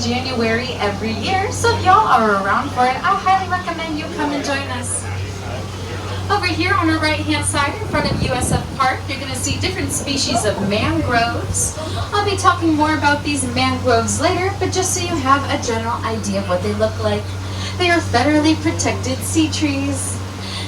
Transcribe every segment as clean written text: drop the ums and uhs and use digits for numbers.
January every year, so if y'all are around for it, I highly recommend you come and join us. Over here on the right-hand side in front of USF Park, you're going to see different species of mangroves. I'll be talking more about these mangroves later, but just so you have a general idea of what they look like. They are federally protected sea trees.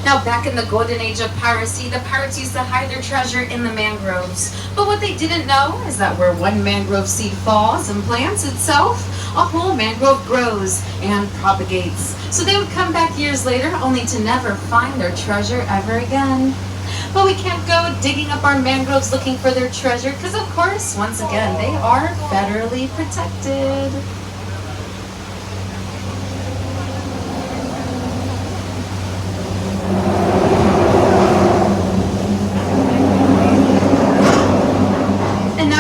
Now, back in the golden age of piracy, the pirates used to hide their treasure in the mangroves. But what they didn't know is that where one mangrove seed falls and plants itself, a whole mangrove grows and propagates. So they would come back years later only to never find their treasure ever again. But we can't go digging up our mangroves looking for their treasure because, of course, once again, they are federally protected.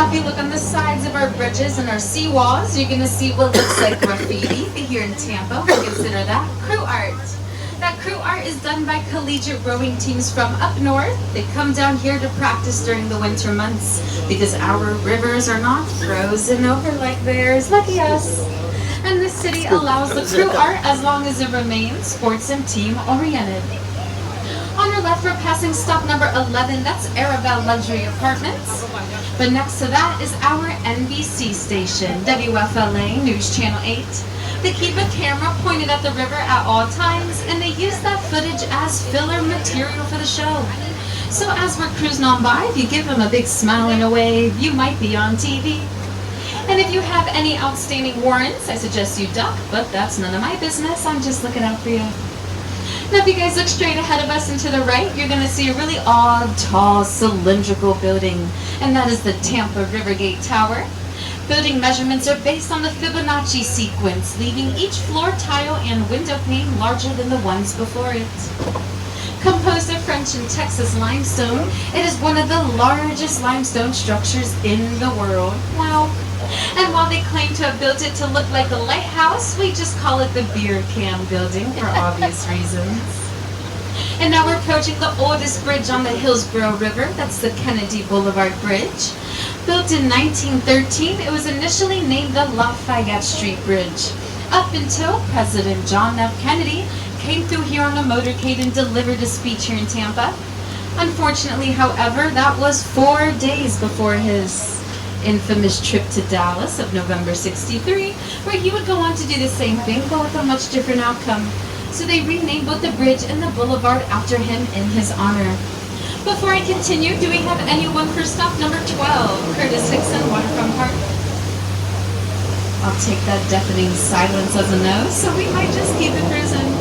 If you look on the sides of our bridges and our seawalls, you're going to see what looks like graffiti. Here in Tampa, we consider that crew art. That crew art is done by collegiate rowing teams from up north. They come down here to practice during the winter months because our rivers are not frozen over like theirs. Lucky us. And this city allows the crew art as long as it remains sports and team oriented. On our left, we're passing stop number 11. That's Arabelle Luxury Apartments. But next to that is our NBC station, WFLA News Channel 8. They keep a camera pointed at the river at all times, and they use that footage as filler material for the show. So as we're cruising on by, if you give them a big smile and a wave, you might be on TV. And if you have any outstanding warrants, I suggest you duck, but that's none of my business. I'm just looking out for you. Now, if you guys look straight ahead of us and to the right, you're going to see a really odd, tall, cylindrical building, and that is the Tampa Rivergate Tower. Building measurements are based on the Fibonacci sequence, leaving each floor tile and window pane larger than the ones before it. Composed of French and Texas limestone, it is one of the largest limestone structures in the world. Wow. And while they claim to have built it to look like a lighthouse, we just call it the beer can building for obvious reasons. And now we're approaching the oldest bridge on the Hillsborough River. That's the Kennedy Boulevard Bridge. Built in 1913, it was initially named the Lafayette Street Bridge, up until President John F. Kennedy came through here on a motorcade and delivered a speech here in Tampa. Unfortunately, however, that was 4 days before his infamous trip to Dallas of November '63, where he would go on to do the same thing, but with a much different outcome. So they renamed both the bridge and the boulevard after him in his honor. Before I continue, do we have anyone for stop number 12, Curtis Hickson, Waterfront Park? I'll take that deafening silence as a no, so we might just keep it cruising.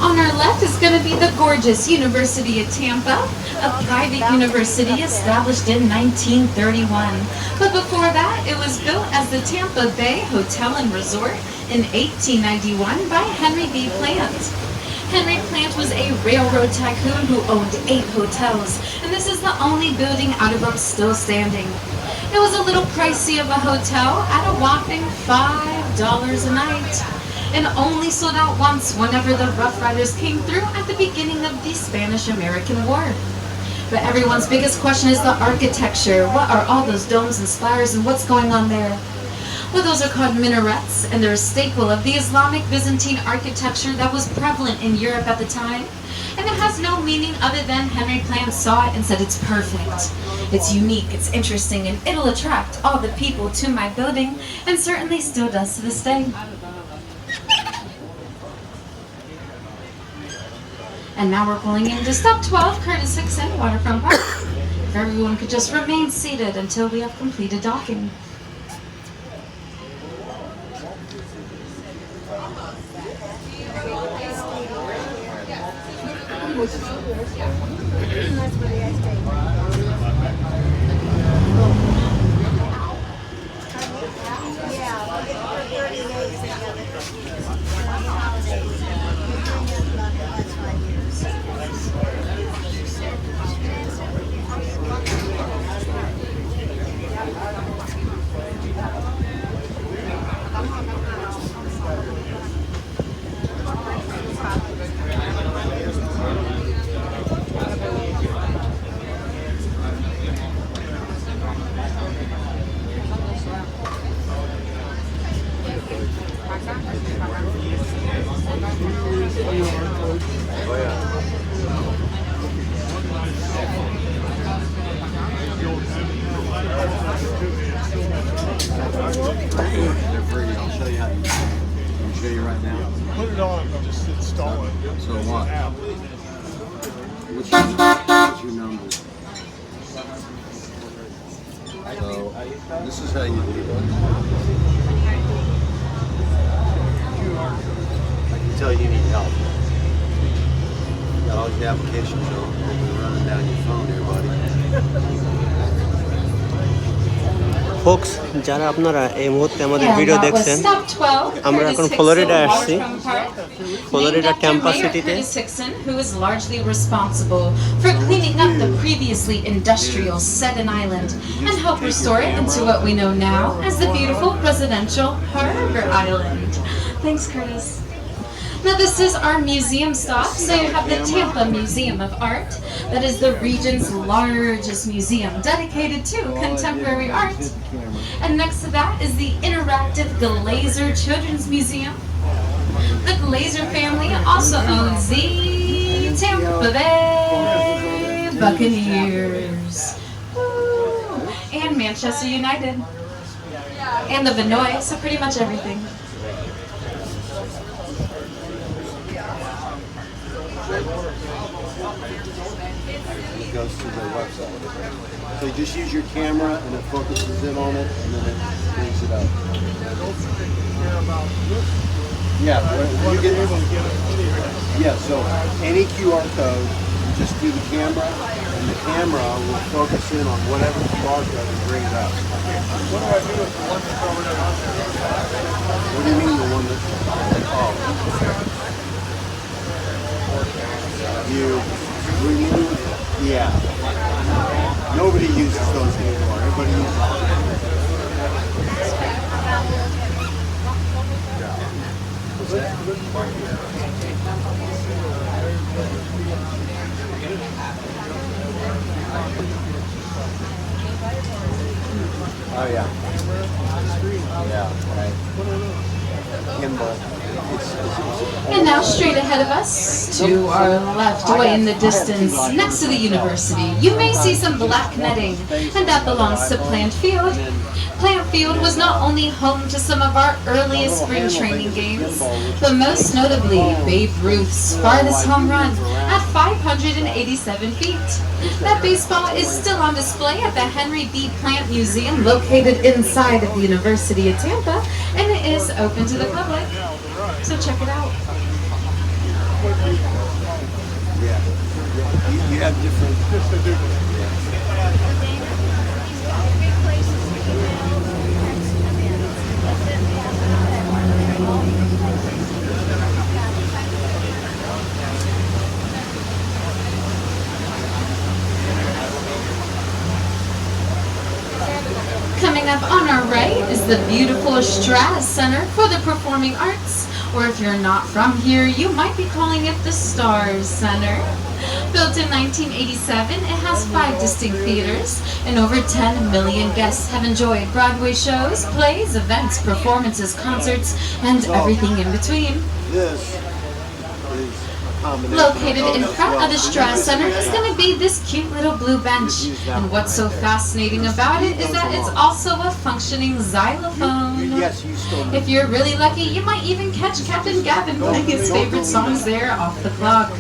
On our left is going to be the gorgeous University of Tampa, a private university established in 1931. But before that, it was built as the Tampa Bay Hotel and Resort in 1891 by Henry B. Plant. Henry Plant was a railroad tycoon who owned 8 hotels, and this is the only building out of them still standing. It was a little pricey of a hotel at a whopping $5 a night, and only sold out once whenever the Rough Riders came through at the beginning of the Spanish-American War. But everyone's biggest question is the architecture. What are all those domes and spires and what's going on there? Well, those are called minarets, and they're a staple of the Islamic Byzantine architecture that was prevalent in Europe at the time. And it has no meaning other than Henry Plant saw it and said it's perfect. It's unique, it's interesting, and it'll attract all the people to my building, and certainly still does to this day. And now we're pulling into stop 12, Curtis Hickson, Waterfront Park. If everyone could just remain seated until we have completed docking. Oh yeah. They're free. I'll show you how to use them. I'll show you right now. Put it on and just install it. So what? App. What's your number? So this is how you do it. I can tell you need help. You got all the applications running down your phone here, buddy. Folks যারা আপনারা এই মুহূর্তে আমাদের video দেখছেন আমরা এখন ফ্লোরিডায় আসছি Florida Tampa সিটিতে who is largely responsible for cleaning up the previously industrial Seven Island and help restore it into what we know now as the beautiful residential Harbor Island. Thanks, Curtis. Now this is our museum stop. So you have the Tampa Museum of Art. That is the region's largest museum dedicated to contemporary art. And next to that is the interactive Glazer Children's Museum. The Glazer family also owns the Tampa Bay Buccaneers. Woo. And Manchester United. And the Vinoy, so pretty much everything. It goes to the website. So you just use your camera and it focuses in on it and then it brings it up. Yeah, when you get yeah, so any QR code, you just do the camera and the camera will focus in on whatever QR code and bring it up. What do I do with the one that's already on there? What do you mean the one that's you remove, yeah. Nobody uses those anymore. Everybody uses them. What's that? Oh yeah. Yeah, right. Gimbal. And now straight ahead of us, to our left, away in the distance, next to the university, you may see some black netting, and that belongs to Plant Field. Plant Field was not only home to some of our earliest spring training games, but most notably Babe Ruth's farthest home run at 587 feet. That baseball is still on display at the Henry B. Plant Museum located inside of the University of Tampa, and it is open to the public. So check it out. Yeah. You have different. Coming up on our right is the beautiful Strass Center for the Performing Arts, or if you're not from here, you might be calling it the Stars Center. Built in 1987, it has 5 distinct theaters, and over 10 million guests have enjoyed Broadway shows, plays, events, performances, concerts, and everything in between. This is Located in front of the Strass Center is going to be this cute little blue bench. And what's so fascinating about it is that it's also a functioning xylophone. Yes, you still. If you're really lucky, you might even catch Captain Gavin playing his favorite songs there off the clock.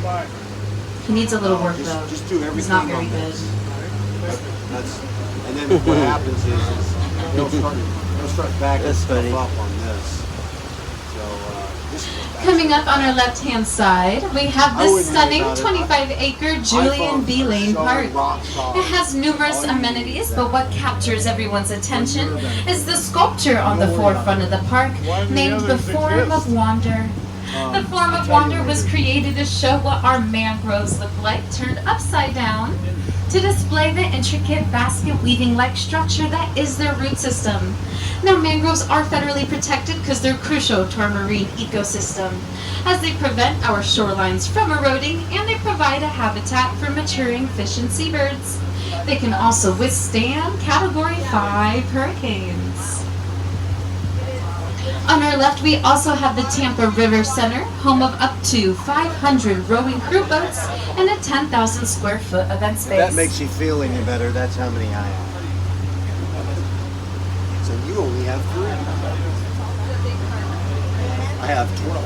He needs a little work though. Just do everything. He's not very good. That's, and then what happens is he'll start backing stuff up on this. So Coming up on our left-hand side, we have this stunning 25-acre Julian B. Lane Park. It has numerous amenities, but what captures everyone's attention is the sculpture on the forefront of the park, named the Form of Wonder. The Form of Wonder was created to show what our mangroves look like, turned upside down, to display the intricate basket weaving-like structure that is their root system. Now, mangroves are federally protected because they're crucial to our marine ecosystem, as they prevent our shorelines from eroding and they provide a habitat for maturing fish and seabirds. They can also withstand Category 5 hurricanes. On our left, we also have the Tampa River Center, home of up to 500 rowing crew boats and a 10,000 square foot event If space. that makes you feel any better, that's how many I have. So you only have 3. I have 12.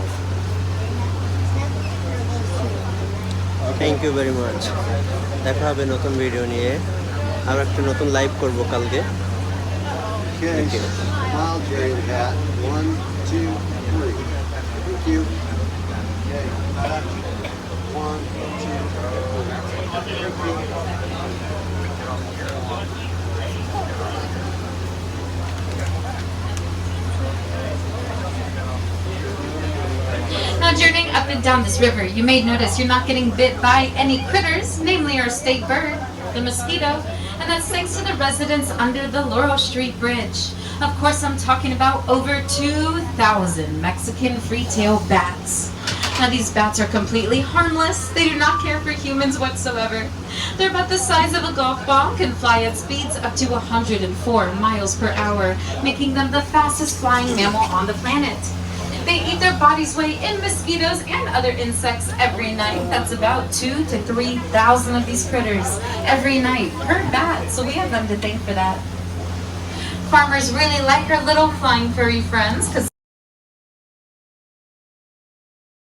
Thank you very much. দেখা হবে নতুন video নিয়ে। আর একটা নতুন live করব কালকে। Okay. Thank you. Smile, Jerry the cat. 1, 2, 3. Thank you. Okay. 1, 2, 3. Now journeying up and down this river, you may notice you're not getting bit by any critters, namely our state bird, the mosquito, and that's thanks to the residents under the Laurel Street Bridge. Of course, I'm talking about over 2,000 Mexican free-tailed bats. Now these bats are completely harmless. They do not care for humans whatsoever. They're about the size of a golf ball, can fly at speeds up to 104 miles per hour, making them the fastest flying mammal on the planet. They eat their body's weight in mosquitoes and other insects every night. That's about 2,000 to 3,000 of these critters every night per bat. So we have them to thank for that. Farmers really like our little flying furry friends because